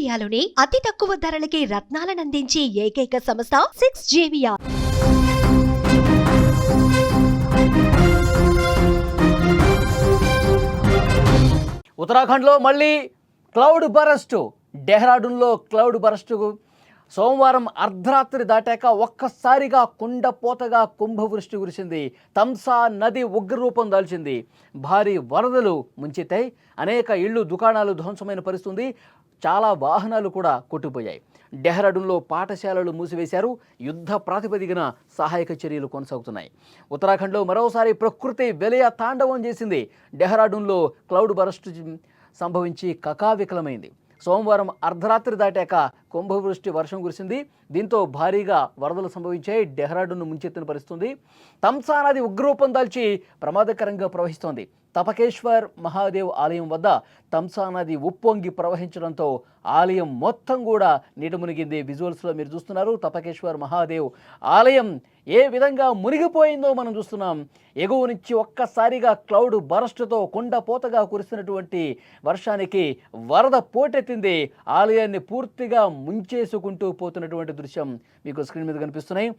ఇండియాలోనే అతి తక్కువ ధరలకి రత్నాలనందించే ఏకైక సంస్థ 6JVR. ఉత్తరాఖండ్లో మళ్ళీ క్లౌడ్ బరస్ట్. డెహ్రాడూన్లో క్లౌడ్ బరస్టుకు సోమవారం అర్ధరాత్రి దాటాక ఒక్కసారిగా కుండపోతగా కుంభవృష్టి కురిసింది. తంసా నది ఉగ్రరూపం దాల్చింది. భారీ వరదలు ముంచెత్తాయి. అనేక ఇళ్ళు, దుకాణాలు ధ్వంసమైన పరిస్థితి. చాలా వాహనాలు కూడా కొట్టుకుపోయాయి. డెహ్రాడూన్లో పాఠశాలలు మూసివేశారు. యుద్ధ ప్రాతిపదికన సహాయక చర్యలు కొనసాగుతున్నాయి. ఉత్తరాఖండ్లో మరోసారి ప్రకృతి విలయ తాండవం చేసింది. డెహ్రాడూన్లో క్లౌడ్ బరస్ట్ సంభవించి కకావికలమైంది. సోమవారం అర్ధరాత్రి దాటాక కుంభవృష్టి వర్షం కురిసింది. దీంతో భారీగా వరదలు సంభవించాయి. డెహ్రాడూన్ను ముంచెత్తిన పరిస్థితుంది. తంసా నది ఉగ్రరూపం దాల్చి ప్రమాదకరంగా ప్రవహిస్తోంది. తపకేశ్వర్ మహాదేవ్ ఆలయం వద్ద తంసా నది ఉప్పొంగి ప్రవహించడంతో ఆలయం మొత్తం కూడా నీట మునిగింది. విజువల్స్లో మీరు చూస్తున్నారు. తపకేశ్వర్ మహాదేవ్ ఆలయం ఏ విధంగా మునిగిపోయిందో మనం చూస్తున్నాం. ఎగువ నుంచి ఒక్కసారిగా క్లౌడ్ బరస్టుతో కుండపోతగా కురిసినటువంటి వర్షానికి వరద పోటెత్తింది. ఆలయాన్ని పూర్తిగా ముంచేసుకుంటూ పోతున్నటువంటి దృశ్యం మీకు స్క్రీన్ మీద కనిపిస్తున్నాయి.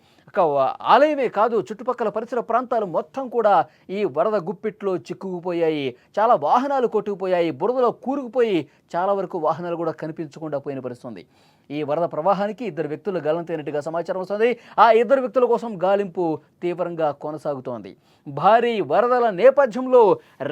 ఆలయమే కాదు, చుట్టుపక్కల పరిసర ప్రాంతాలు మొత్తం కూడా ఈ వరద గుప్పిట్లో చిక్కుకుపోయాయి. చాలా వాహనాలు కొట్టుకుపోయాయి. బురదలో కూరుకుపోయి చాలా వరకు వాహనాలు కూడా కనిపించకుండా పోయిన పరిస్థితుంది. ఈ వరద ప్రవాహానికి 2 వ్యక్తులు గల్లంతైనట్టుగా సమాచారం వస్తుంది. ఆ 2 వ్యక్తుల కోసం గాలింపు తీవ్రంగా కొనసాగుతోంది. భారీ వరదల నేపథ్యంలో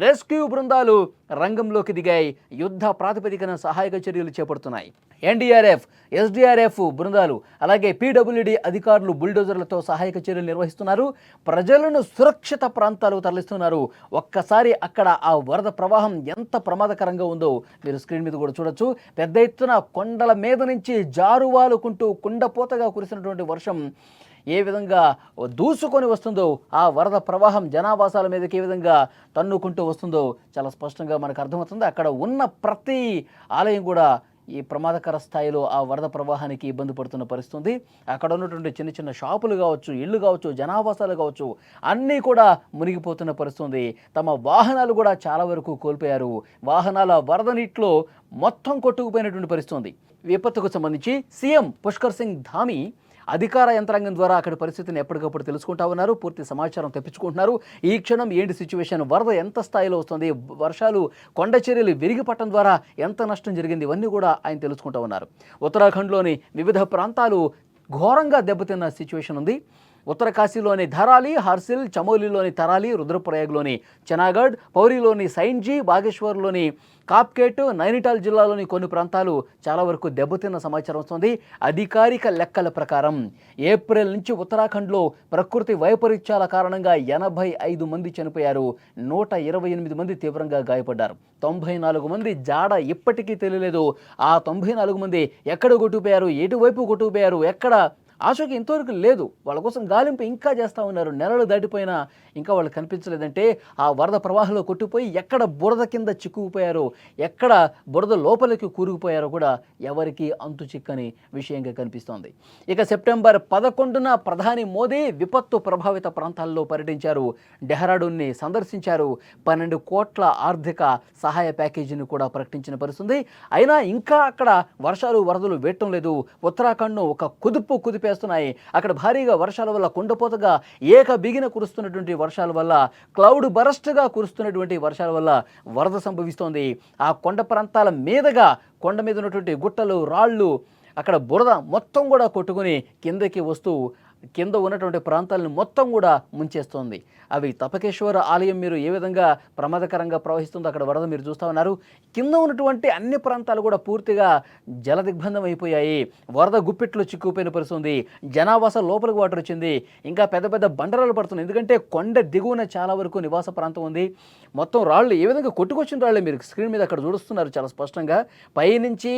రెస్క్యూ బృందాలు రంగంలోకి దిగాయి. యుద్ధ ప్రాతిపదికన సహాయక చర్యలు చేపడుతున్నాయి. ఎన్డీఆర్ఎఫ్, ఎస్డీఆర్ఎఫ్ బృందాలు, అలాగే పీడబ్ల్యూడీ అధికారులు బుల్డోజర్లతో సహాయక చర్యలు నిర్వహిస్తున్నారు. ప్రజలను సురక్షిత ప్రాంతాలకు తరలిస్తున్నారు. ఒక్కసారి అక్కడ ఆ వరద ప్రవాహం ఎంత ప్రమాదకరంగా ఉందో మీరు స్క్రీన్ మీద కూడా చూడొచ్చు. పెద్ద ఎత్తున కొండల మీద నుంచి జారువాలుకుంటూ కుండపోతగా కురిసినటువంటి వర్షం ఏ విధంగా దూసుకొని వస్తుందో, ఆ వరద ప్రవాహం జనావాసాల మీదకి ఏ విధంగా తన్నుకుంటూ వస్తుందో చాలా స్పష్టంగా మనకు అర్థమవుతుంది. అక్కడ ఉన్న ప్రతి ఆలయం కూడా ఈ ప్రమాదకర స్థాయిలో ఆ వరద ప్రవాహానికి ఇబ్బంది పడుతున్న పరిస్థితుంది. అక్కడ ఉన్నటువంటి చిన్న చిన్న షాపులు కావచ్చు, ఇళ్ళు కావచ్చు, జనావాసాలు కావచ్చు, అన్నీ కూడా మునిగిపోతున్న పరిస్థితుంది. తమ వాహనాలు కూడా చాలా వరకు కోల్పోయారు. వాహనాల వరద నీటిలో మొత్తం కొట్టుకుపోయినటువంటి పరిస్థితుంది. విపత్తుకు సంబంధించి సీఎం పుష్కర్ సింగ్ ధామీ అధికార యంత్రాంగం ద్వారా అక్కడి పరిస్థితిని ఎప్పటికప్పుడు తెలుసుకుంటా ఉన్నారు. పూర్తి సమాచారం తెప్పించుకుంటున్నారు. ఈ క్షణం ఏంటి సిచ్యువేషన్, వరద ఎంత స్థాయిలో వస్తుంది, వర్షాలు, కొండ చర్యలు విరిగిపట్టడం ద్వారా ఎంత నష్టం జరిగింది, ఇవన్నీ కూడా ఆయన తెలుసుకుంటా ఉన్నారు. ఉత్తరాఖండ్లోని వివిధ ప్రాంతాలు ఘోరంగా దెబ్బతిన్న సిచ్యువేషన్ ఉంది. ఉత్తరకాశీలోని ధరాలి, హర్సిల్, చమోలీలోని తరాలి, రుద్రప్రయాగ్లోని చనాగఢ్, పౌరిలోని సైన్జీ, బాగేశ్వర్లోని కాప్కేట్, నైనిటాల్ జిల్లాలోని కొన్ని ప్రాంతాలు చాలా వరకు దెబ్బతిన్న సమాచారం వస్తుంది. అధికారిక లెక్కల ప్రకారం ఏప్రిల్ నుంచి ఉత్తరాఖండ్లో ప్రకృతి వైపరీత్యాల కారణంగా 85 మంది చనిపోయారు. 128 మంది తీవ్రంగా గాయపడ్డారు. 94 మంది జాడ ఇప్పటికీ తెలియలేదు. ఆ 94 మంది ఎక్కడ కొట్టుకుపోయారు, ఎటువైపు కొట్టుకుపోయారు, ఎక్కడ ఆచూకీ ఇంతవరకు లేదు. వాళ్ళ కోసం గాలింపు ఇంకా చేస్తూ ఉన్నారు. నెలలు దాటిపోయినా ఇంకా వాళ్ళు కనిపించలేదంటే ఆ వరద ప్రవాహంలో కొట్టుకుపోయి ఎక్కడ బురద కింద చిక్కుకుపోయారో, ఎక్కడ బురద లోపలికి కూరుకుపోయారో కూడా ఎవరికి అంతు చిక్కని విషయంగా కనిపిస్తోంది. ఇక సెప్టెంబర్ 11న ప్రధాని మోదీ విపత్తు ప్రభావిత ప్రాంతాల్లో పర్యటించారు. డెహ్రాడూన్ని సందర్శించారు. 12 కోట్ల ఆర్థిక సహాయ ప్యాకేజీని కూడా ప్రకటించిన పరిస్థితుంది. అయినా ఇంకా అక్కడ వర్షాలు, వరదలు వేయటం లేదు. ఉత్తరాఖండ్ను ఒక కుదిపేస్తున్నాయి. అక్కడ భారీగా వర్షాల వల్ల కుండపోతగా బిగిన కురుస్తున్నటువంటి వర్షాల వల్ల, క్లౌడ్ బరస్ట్గా కురుస్తున్నటువంటి వర్షాల వల్ల వరద సంభవిస్తోంది. ఆ కొండ ప్రాంతాల మీదుగా, కొండ మీద ఉన్నటువంటి గుట్టలు, రాళ్ళు, అక్కడ బురద మొత్తం కూడా కొట్టుకుని కిందకి వస్తూ కింద ఉన్నటువంటి ప్రాంతాలను మొత్తం కూడా ముంచేస్తోంది. అవి తపకేశ్వర ఆలయం మీరు ఏ విధంగా ప్రమాదకరంగా ప్రవహిస్తుందో అక్కడ వరద మీరు చూస్తూ ఉన్నారు. కింద ఉన్నటువంటి అన్ని ప్రాంతాలు కూడా పూర్తిగా జల దిగ్బంధం అయిపోయాయి. వరద గుప్పిట్లో చిక్కుపోయిన పరిస్థితుంది. జనావాస లోపలికి వాటర్ వచ్చింది. ఇంకా పెద్ద పెద్ద బండరాలు పడుతున్నాయి. ఎందుకంటే కొండ దిగువన చాలా వరకు నివాస ప్రాంతం ఉంది. మొత్తం రాళ్ళు ఏ విధంగా కొట్టుకొచ్చిన రాళ్ళే మీరు స్క్రీన్ మీద అక్కడ చూస్తున్నారు చాలా స్పష్టంగా. పైనుంచి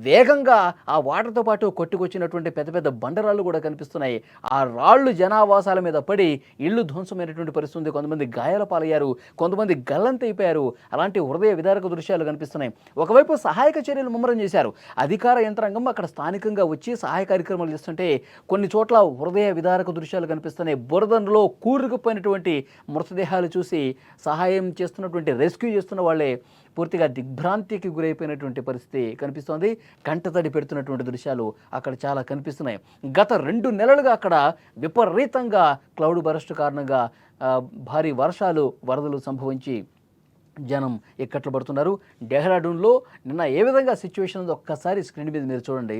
వేగంగా ఆ వాటర్తో పాటు కొట్టుకొచ్చినటువంటి పెద్ద పెద్ద బండరాళ్ళు కూడా కనిపిస్తున్నాయి. ఆ రాళ్ళు జనావాసాల మీద పడి ఇళ్ళు ధ్వంసమైనటువంటి పరిస్థితి. కొంతమంది గాయాల పాలయ్యారు, కొంతమంది గల్లంతైపోయారు. అలాంటి హృదయ విదారక దృశ్యాలు కనిపిస్తున్నాయి. ఒకవైపు సహాయక చర్యలు ముమ్మరం చేశారు. అధికార యంత్రాంగం అక్కడ స్థానికంగా వచ్చి సహాయ కార్యక్రమాలు చేస్తుంటే కొన్ని చోట్ల హృదయ విదారక దృశ్యాలు కనిపిస్తున్నాయి. బురదలో కూరుకుపోయినటువంటి మృతదేహాలు చూసి సహాయం చేస్తున్నటువంటి, రెస్క్యూ చేస్తున్న వాళ్ళే పూర్తిగా దిగ్భ్రాంతికి గురైపోయినటువంటి పరిస్థితి కనిపిస్తోంది. కంటతడి పెడుతున్నటువంటి దృశ్యాలు అక్కడ చాలా కనిపిస్తున్నాయి. గత 2 నెలలుగా అక్కడ విపరీతంగా క్లౌడ్ బరస్ట్ కారణంగా భారీ వర్షాలు, వరదలు సంభవించి జనం ఇక్కట్లు పడుతున్నారు. డెహ్రాడూన్లో నిన్న ఏ విధంగా సిచ్యువేషన్ ఉందో ఒక్కసారి స్క్రీన్ మీద మీరు చూడండి.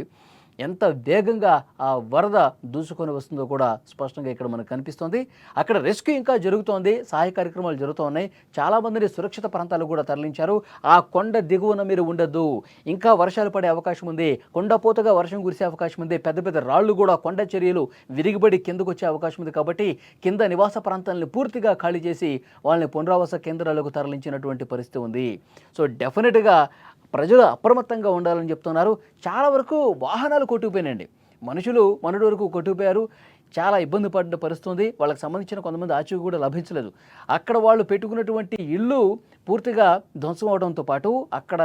ఎంత వేగంగా ఆ వరద దూసుకొని వస్తుందో కూడా స్పష్టంగా ఇక్కడ మనకు కనిపిస్తోంది. అక్కడ రెస్క్యూ ఇంకా జరుగుతోంది, సహాయ కార్యక్రమాలు జరుగుతూ ఉన్నాయి. చాలామందిని సురక్షిత ప్రాంతాలకు కూడా తరలించారు. ఆ కొండ దిగువన మీరు ఉండొద్దు, ఇంకా వర్షాలు పడే అవకాశం ఉంది, కొండపోతగా వర్షం కురిసే అవకాశం ఉంది, పెద్ద పెద్ద రాళ్ళు కూడా కొండ చర్యలు విరిగిబడి కిందకు వచ్చే అవకాశం ఉంది. కాబట్టి కింద నివాస ప్రాంతాలను పూర్తిగా ఖాళీ చేసి వాళ్ళని పునరావాస కేంద్రాలకు తరలించినటువంటి పరిస్థితి ఉంది. సో డెఫినెట్గా ప్రజలు అప్రమత్తంగా ఉండాలని చెప్తున్నారు. చాలా వరకు వాహనాలు కొట్టుకుపోయినాయండి, మనుషులు మొన్నటి వరకు కొట్టుకుపోయారు. చాలా ఇబ్బంది పడిన పరిస్థితుంది. వాళ్ళకి సంబంధించిన కొంతమంది ఆచూకీ కూడా లభించలేదు. అక్కడ వాళ్ళు పెట్టుకున్నటువంటి ఇల్లు పూర్తిగా ధ్వంసం అవడంతో పాటు అక్కడ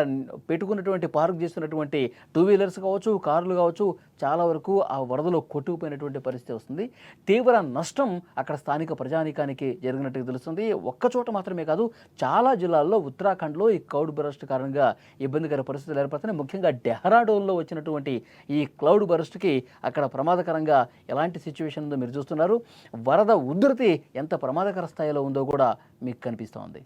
పెట్టుకున్నటువంటి పార్క్ చేస్తున్నటువంటి 2 వీలర్స్ కావచ్చు, కార్లు కావచ్చు, చాలా వరకు ఆ వరదలో కొట్టుకుపోయినటువంటి పరిస్థితి వస్తుంది. తీవ్ర నష్టం అక్కడ స్థానిక ప్రజానీకానికి జరిగినట్టుగా తెలుస్తుంది. ఒక్క చోట మాత్రమే కాదు, చాలా జిల్లాల్లో ఉత్తరాఖండ్లో ఈ క్లౌడ్ బరస్ట్ కారణంగా ఇబ్బందికర పరిస్థితులు ఏర్పడుతున్నాయి. ముఖ్యంగా డెహ్రాడూన్లో వచ్చినటువంటి ఈ క్లౌడ్ బరస్ట్కి అక్కడ ప్రమాదకరంగా ఎలాంటి సిచ్యువేషన్ ఉందో మీరు చూస్తున్నారు. వరద ఉధృతి ఎంత ప్రమాదకర స్థాయిలో ఉందో కూడా మీకు కనిపిస్తోంది.